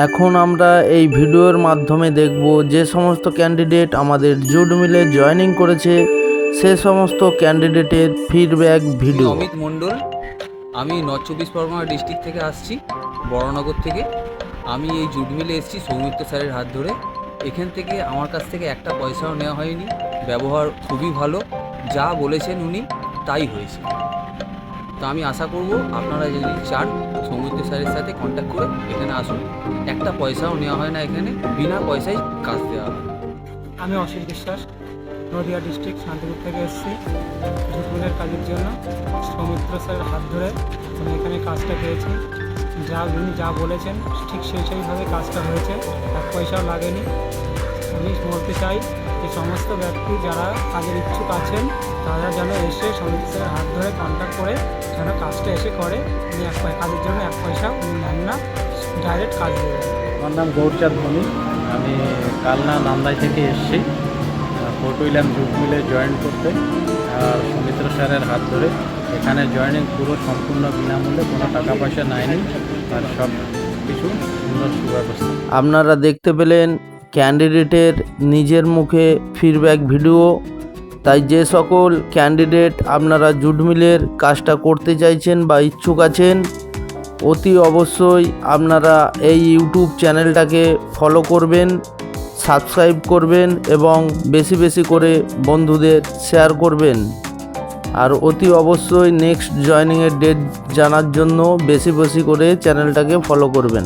এখন আমরা এই ভিডিওর মাধ্যমে দেখব যে সমস্ত ক্যান্ডিডেট আমাদের জুট মিলে জয়েনিং করেছে সে সমস্ত ক্যান্ডিডেটের ফিডব্যাক ভিডিও। অমিত মণ্ডল, আমি নর্থ চব্বিশ পরগনা ডিস্ট্রিক্ট থেকে আসছি, বড়নগর থেকে। আমি এই জুট মিলে এসেছি সৌমিত্র স্যারের হাত ধরে। এখান থেকে আমার কাছ থেকে একটা পয়সাও নেওয়া হয়নি। ব্যবহার খুবই ভালো, যা বলেছেন উনি তাই হয়েছে। তো আমি আশা করব আপনারা যদি চান সৌমিত্র স্যারের সাথে কন্ট্যাক্ট করে এখানে আসুন। একটা পয়সাও নেওয়া হয় না, এখানে বিনা পয়সায় কাজ দেওয়া হয়। আমি অসিত বিশ্বাস, নদিয়া ডিস্ট্রিক্ট শান্তিপুর থেকে এসেছি জুট মিলের কাজের জন্য। সৌমিত্র স্যারের হাত ধরে আমি এখানে কাজটা পেয়েছি। উনি যা বলেছেন ঠিক সেইভাবে কাজটা হয়েছে, এক পয়সাও লাগেনি। আমি বলতে চাই যে সমস্ত ব্যক্তি যারা কাজের ইচ্ছুক আছেন তারা যেন এসে সৌমিত্র স্যারের হাত ধরে কন্ট্যাক্ট করে যেন কাজটা এসে করে। উনি কাজের জন্য এক পয়সা উনি নেন না, ডাইরেক্ট কাজ দেবেন। আমার নাম গৌরচাঁদ ভূমি, আমি কালনা নান্দাই থেকে এসেছি ফোর্ট উইলিয়াম জুট মিলে জয়েন করতে। আর সৌমিত্র স্যারের হাত ধরে এখানে জয়েনিং পুরো সম্পূর্ণ বিনামূল্যে, কোনো টাকা পয়সা নেয়নি, আর সব কিছু সুন্দর সুব্যবস্থা। আপনারা দেখতে পেলেন ক্যান্ডিডেটের নিজের মুখে ফিডব্যাক ভিডিও। তাই যে সকল ক্যান্ডিডেট আপনারা জুট মিলের কাজটা করতে চাইছেন বা ইচ্ছুক আছেন, অতি অবশ্যই আপনারা এই ইউটিউব চ্যানেলটাকে ফলো করবেন, সাবস্ক্রাইব করবেন এবং বেশি বেশি করে বন্ধুদের শেয়ার করবেন। আর অতি অবশ্যই নেক্সট জয়েনিংয়ের ডেট জানার জন্য বেশি বেশি করে চ্যানেলটাকে ফলো করবেন।